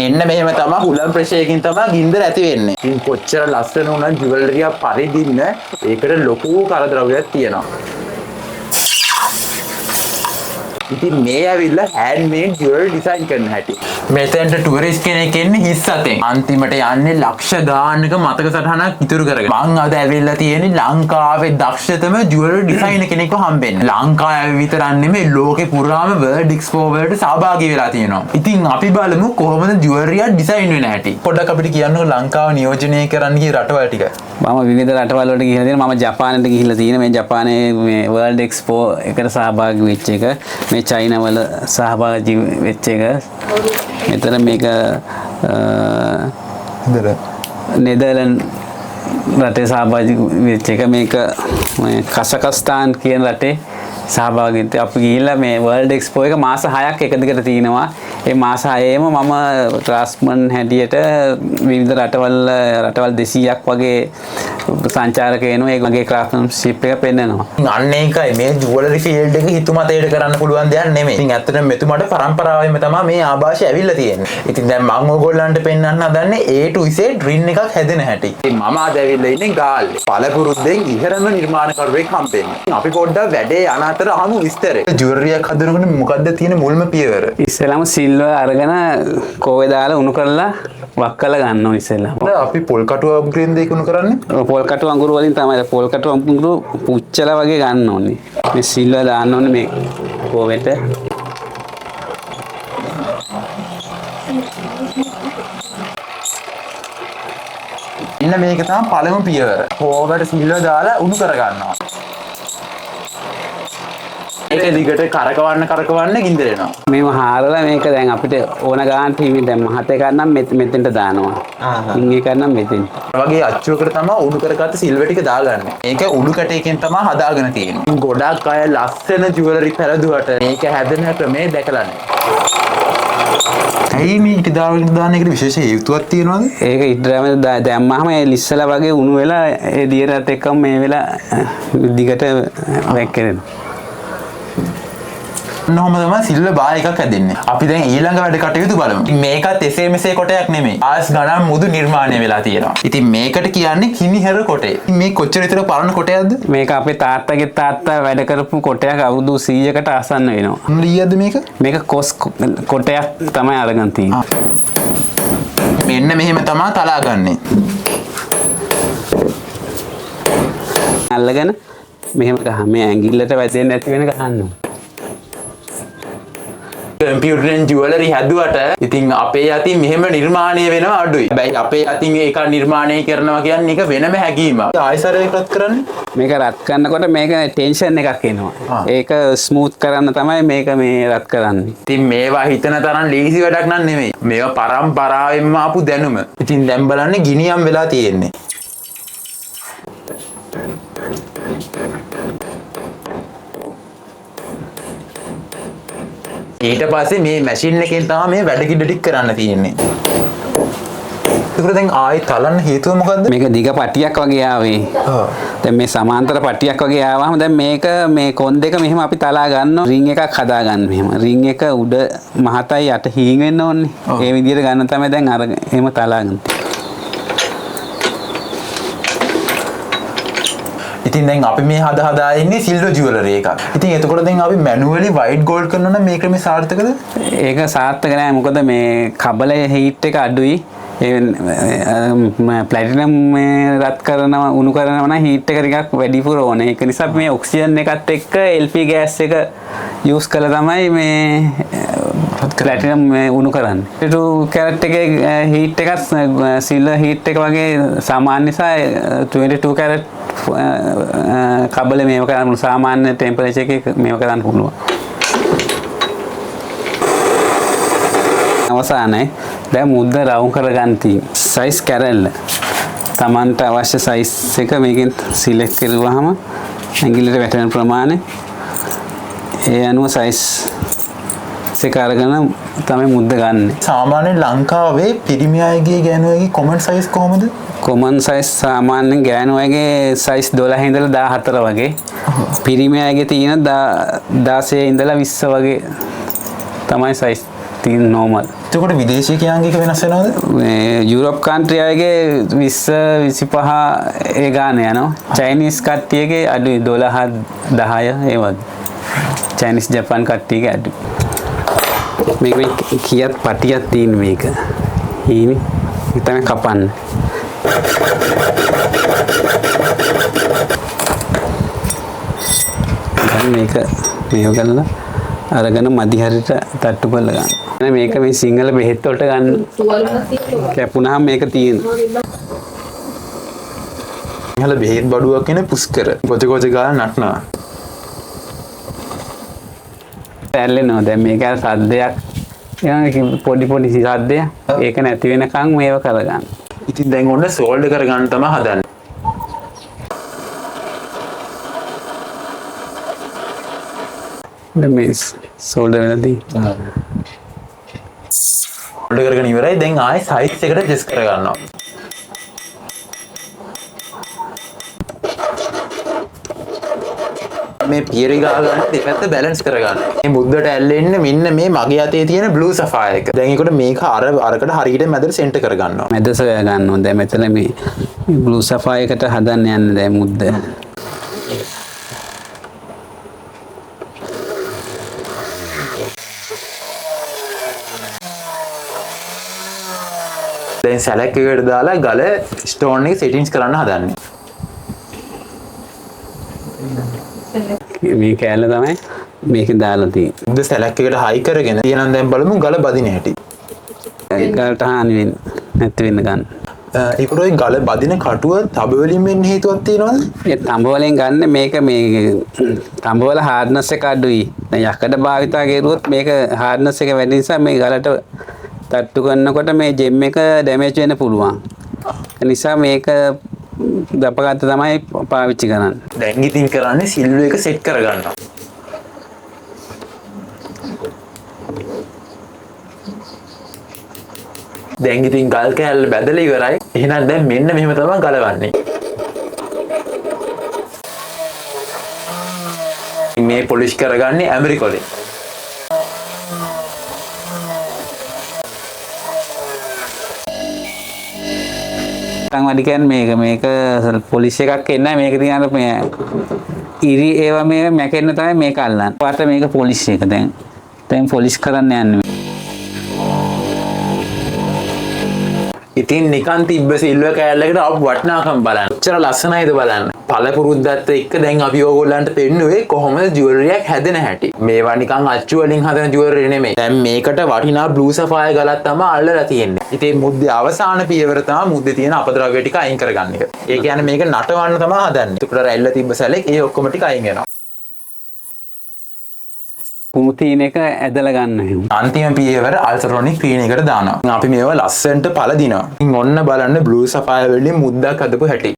මෙන්න මෙහෙම තමයි හුලම් ප්‍රෙෂරකින් තමයි ගින්දර ඇති වෙන්නේ. ඉතින් කොච්චර ලස්සන වුණත් ජුවලරිය පරිදින්න ඒකට ලොකු කරදරයක් තියෙනවා. ඉතින් මේ ඇවිල්ලා හෑන්ඩ්මේඩ් ජුවලරි ඩිසයින් කරන හැටි. මෙතෙන්ට ටුවරිස්ට් කෙනෙක් එන්නේ හිස් අතෙන්. අන්තිමට යන්නේ ලක්ෂ ගානක මතක සටහනක් ඉතුරු කරගෙන. මං අද ඇවිල්ලා තියෙන්නේ ලංකාවේ දක්ෂතම ජුවලරි ඩිසයිනර් කෙනෙක්ව හම්බෙන්න. ලංකාවේ විතරක් නෙමෙයි ලෝකේ පුරාම වර්ල්ඩ් එක්ස්පෝ වලට සහභාගී වෙලා තියෙනවා. ඉතින් අපි බලමු කොහොමද ජුවලරිය ඩිසයින් වෙන හැටි. පොඩ්ඩක් අපිට කියන්නකෝ ලංකාව නියෝජනය කරන්න ගිය රටවල් ටික. මම විවිධ රටවල් වලට ගිහිල්ලා තියෙනවා. මම ජපානයට ගිහිල්ලා තියෙනවා. මේ ජපානයේ මේ වර්ල්ඩ් එක්ස්පෝ එකට සහභාගී වෙච්ච එක. මේ චයිනා වල සහභාගී වෙච්ච එක. මෙතන මේක නෙදර්ලන්ඩ් රටේ සහභාගී වෙච්ච එක. මේක කසකස්තාන් කියන රටේ සහභාගීත්වය. අපි ගිහිල්ලා මේ වර්ල්ඩ් එක්ස්පෝ එක මාස 6ක් එක දිගට තිනවා. ඒ මාස 6ේම මම ට්‍රාස්මන් හැටියට විවිධ රටවල් 200ක් වගේ සංචාරක වෙනවා. ඒ වගේ ක්‍රාෆ්ට්මන්ෂිප් එක පෙන්නනවා. අන්න ඒකයි මේ ජුවලරි ෆීල්ඩ් එක හිතුමතේට කරන්න පුළුවන් දෙයක් නෙමෙයි. ඉතින් ඇත්තටම මෙතුමාට පරම්පරාවෙම තමයි මේ ආభాෂය ඇවිල්ලා තියෙන්නේ. ඉතින් දැන් මම ඔයගොල්ලන්ට පෙන්වන්න හදන්නේ A to Z ඩ්‍රින් එකක් හැදෙන හැටි. ඉතින් මම අද ඇවිල්ලා ඉන්නේ ගාල්ලේ. පළපුරුද්දෙන් ඉහළම නිර්මාණකරුවෙක් හම්බෙන්නේ. අපි පොඩ්ඩක් වැඩේ යන අතර අහමු විස්තරේ. ජුවලරියක් හදනකොට මොකද්ද තියෙන මුල්ම පියවර? ඉස්සෙල්ලාම සිල්වර් අරගෙන කෝවේ දාලා උණු කරලා වක් කරලා ගන්නවා ඉස්සෙල්ලා. අපි පොල් කටුව අඟුරුෙන් දෙක උණු කරන්නේ. පොල් කටුව අඟුරු වලින් තමයි පොල් කටුව අඟුරු පුච්චලා වගේ ගන්න ඕනේ. මේ සිල්වර් දාන්න ඕනේ මේ කෝවෙට. ඉන්න මේක තමයි පළමු පියවර. කෝවට සිල්වර් දාලා උණු කර ගන්නවා. ඒක දිගට කරකවන්න ගින්දර එනවා. මේව හාරලා මේක දැන් අපිට ඕන ගානට හිමි දැන් මහත එකක් නම් මෙතෙන්ට දානවා. ඉන් එකක් නම් මෙතෙන්. වගේ අච්චුවකට තමයි උණු කරගත්ත සිල්වර් ටික දාගන්නේ. මේක උණු කටයකින් තමයි හදාගෙන තියෙන්නේ. ගොඩක් අය ලස්සන ජුවලරි පැලදුවට මේක හැදෙන ක්‍රමේ දැකලා නැහැ. ඇයි මේ ඉටි දාන එකට විශේෂ හේතුවක් තියෙනවද? ඒක ඉට්ටරම දැම්මම ඒ ලිස්සලා වගේ උණු වෙලා ඒ දියරත් එක්කම මේ වෙලා දිගට වැක්කෙනවා. නොහොම තමයි සිල්වර් බාර් එකක් හැදෙන්නේ. අපි දැන් ඊළඟ වැඩ කටයුතු බලමු. මේකත් එසේ මෙසේ කොටයක් නෙමෙයි. ආස් ගණන් මුදු නිර්මාණය වෙලා තියෙනවා. ඉතින් මේකට කියන්නේ කිනිහෙර කොටය. මේ කොච්චර විතර පරණ කොටයක්ද? මේක අපේ තාත්තගේ තාත්තා වැඩ කරපු කොටයක් අවුරුදු 100කට ආසන්න වෙනවා. ලීයද මේක? මේක කොස් කොටයක් තමයි අරගෙන තියෙන්නේ. මෙන්න මෙහෙම තමයි තලාගන්නේ. අල්ලගෙන මෙහෙම ගහ මේ ඇඟිල්ලට වැදෙන්නේ නැති වෙන ගහන්න. කම්පියුටරෙන් ජුවලරි හැදුවට ඉතින් අපේ අතින් මෙහෙම නිර්මාණය වෙනවා අඩුයි. හැබැයි අපේ අතින් ඒක නිර්මාණය කරනවා කියන්නේ ඒක වෙනම හැඟීමක්. ආයෙසර ඒක රත් කරන්නේ. මේක රත් කරනකොට මේක ටෙන්ෂන් එකක් එනවා. ඒක ස්මූත් කරන්න තමයි මේක මේ රත් කරන්නේ. ඉතින් මේවා හිතන තරම් ලීසි වැඩක් නන් නෙමෙයි. මේවා පරම්පරාවෙන්ම ආපු දැනුම. ඉතින් දැන් බලන්න ගිනියම් වෙලා තියෙන්නේ. ඊට පස්සේ මේ මැෂින් එකෙන් තමයි මේ වැඩ කිඩ ටික කරන්න තියෙන්නේ. ඒක දැන් ආයි තලන්න හේතුව මොකද්ද? මේක දිග පටියක් වගේ ආවේ. දැන් මේ සමාන්තර පටියක් වගේ ආවම දැන් මේක මේ කොන් දෙක මෙහෙම අපි තලා ගන්නවා. රින් එකක් හදා ගන්න මෙහෙම. රින් එක උඩ මහතයි යට හීන් වෙන්න ඕනේ. ඒ විදිහට ගන්න තමයි දැන් අර එහෙම තලාගන්න. ඉතින් දැන් අපි මේ හදා ඉන්නේ සිල්වර් ජුවලරි එකක්. ඉතින් එතකොට දැන් අපි මැනුවලි වයිට් ගෝල්ඩ් කරනවා නම් මේ ක්‍රමේ සාර්ථකද? ඒක සාර්ථක නෑ. මොකද මේ කබලේ හීට් එක අඩුයි. ප්ලැටිනම් රත් කරනවා උණු කරනවා නම් හීට් එක ටිකක් වැඩිපුර ඕනේ. ඒක නිසා මේ ඔක්සිජන් එකත් එක්ක LP ගෑස් එක යූස් කළා තමයි මේ ප්ලැටිනම් උණු කරන්නේ. 22 කැරට් එකේ හීට් එකත් සිල්වර් හීට් එක වගේ සාමාන්‍ය නිසා 22 කැරට් කබල මේව කරන්න සාමාන්‍ය ටෙම්පරේචර් එකේ මේව කරන්න පුළුවන්. අවසානයේ දැන් මුද්ද රවුම් කරගන්න තියෙන සයිස් කැරල්ල තමන්ට අවශ්‍ය සයිස් එක මේකෙන් සිලෙක්ට් කරුවාම ඇඟිල්ලට වැටෙන ප්‍රමාණය ඒ අනුව සයිස් එක අරගෙන තමයි මුද්ද ගන්න. සාමාන්‍යයෙන් ලංකාවේ පිරිමි අයගේ ගෑනු අයගේ කොමන් සයිස් කොහමද? කොමන් සයිස් සාමාන්‍යයෙන් ගෑනු අයගේ සයිස් 12 ඉඳලා 14 වගේ. පිරිමි අයගේ තියෙන 16 ඉඳලා 20 වගේ තමයි සයිස් තින් නෝමල්. එතකොට විදේශිකයන්ගේ එක වෙනස් වෙනවද? යුරෝප් කන්ට්‍රි අයගේ 20 25 ඒ ගාන යනවා. චයිනීස් කට්ටියගේ අඩුයි 12 10 ඒ වගේ. චයිනීස් ජපාන් කට්ටියගේ අඩුයි. මේක කීයක් පටියක් තියෙන මේක. ඊනේ ඉතින් කපන්න. මේක මේව කරලා අරගෙන මදි හරියට තට්ටු කරලා ගන්න. මේක මේ සිංහල බෙහෙත් වලට ගන්න. කැපුණාම මේක තියෙනවා. සිංහල බෙහෙත් බඩුවක් කියන පුස්කර. ගොජ ගොජ ගාලා නටනවා. ඇල්ලෙනවා. දැන් මේක සද්දයක් එනවා පොඩි පොඩි සද්දයක්. ඒක නැති වෙනකන් මේව කරගන්න. ඉතින් දැන් ඔන්න සෝල්ඩර් කරගන්න තමයි හදන්නේ. මේ සෝල්ඩර් වෙනදී සෝල්ඩර් කරගෙන ඉවරයි. දැන් ආයෙ සයිස් එකට ඇඩ්ජස්ට් කරගන්නවා. මේ පියරි ගා ගන්න දෙපැත්ත බැලන්ස් කරගන්න. මේ මුද්දට ඇල්ලෙන්නේ මෙන්න මේ මගේ අතේ තියෙන බ්ලූ සෆායර් එක. දැන් ඒකට මේක අරකට හරියට මැදට සෙන්ටර් කරගන්නවා. මැද සොයා ගන්නවා. දැන් මෙතන මේ බ්ලූ සෆායර් එකට හදන්න යන්නේ දැන් මුද්ද. දැන් සැලක් එකට දාලා ගල ස්ටෝන් එක සෙටින්ග්ස් කරන්න හදන්නේ. මේ කෑල්ල තමයි මේකෙන් දාලා තියෙන්නේ. මුද්ද සැලක් එකට හයි කරගෙන ඊනම් දැන් බලමු ගල බදින හැටි. ගලට හානි වෙන්නේ නැති වෙන්න ගන්න. ඒකට ওই ගල බදින කටුව තඹ වලින් වෙන්න හේතුවක් තියෙනවද? ඒ තඹ වලින් ගන්න මේක මේ තඹ වල හાર્ඩ්නස් එක අඩුයි. දැන් යකඩ භාවිතා කරුවොත් මේක හાર્ඩ්නස් එක වැඩි නිසා මේ ගලට තට්ටු කරනකොට මේ ජෙම් එක ඩැමේජ් වෙන්න පුළුවන්. ඒ නිසා මේක දපගත්ත තමයි පාවිච්චි කරන්නේ. දැන් ඉතින් කරන්නේ සිල්වර් එක සෙට් කරගන්නවා. දැන් ඉතින් ගල් කෑල්ල බැදලා ඉවරයි. එහෙනම් දැන් මෙන්න මෙහෙම තමයි ගලවන්නේ. මේ පොලිෂ් කරගන්නේ ඇමරිකෝලේ. වැඩි කියන්නේ මේක පොලිස් එකක් එන්නේ මේක තියන මේ ඉරි ඒවා මේ මැකෙන්න තමයි මේක අල්ලන්නේ. පාට මේක පොලිස් එක දැන් පොලිස් කරන්න යන්නේ. ඉතින් නිකන් තිබ්බ සිල්වර් කෑල්ලකට අප වටිනාකම බලන්න. කොච්චර ලස්සනයිද බලන්න. පළපුරුද්දත් එක්ක දැන් අපි ඕගොල්ලන්ට පෙන්නුවේ කොහොමද ජුවලරියක් හැදෙන හැටි. මේවා නිකන් අච්චු වලින් හදන ජුවලරි නෙමෙයි. දැන් මේකට වටිනා බ්ලූ සෆායර් ගලක් තමයි අල්ලලා තියෙන්නේ. ඉතින් මුද්දේ අවසාන පියවර තමයි මුද්දේ තියෙන අපද්‍රව්‍ය ටික අයින් කරගන්න එක. ඒ කියන්නේ මේක නටවන්න තමයි හදන්නේ. ඒකට රැල්ල තිබ්බ සැලෙක් ඒ ඔක්කොම ටික අයින් වෙනවා. කුමුතින එක ඇදලා ගන්න. අන්තිම පියවර අල්ට්‍රාසොනික් ක්ලීන් එකට දානවා. අපි මේව ලස්සනට පළදිනවා. ඉතින් ඔන්න බලන්න බ්ලූ සෆායර් වලින් මුද්දක් හදපු හැටි.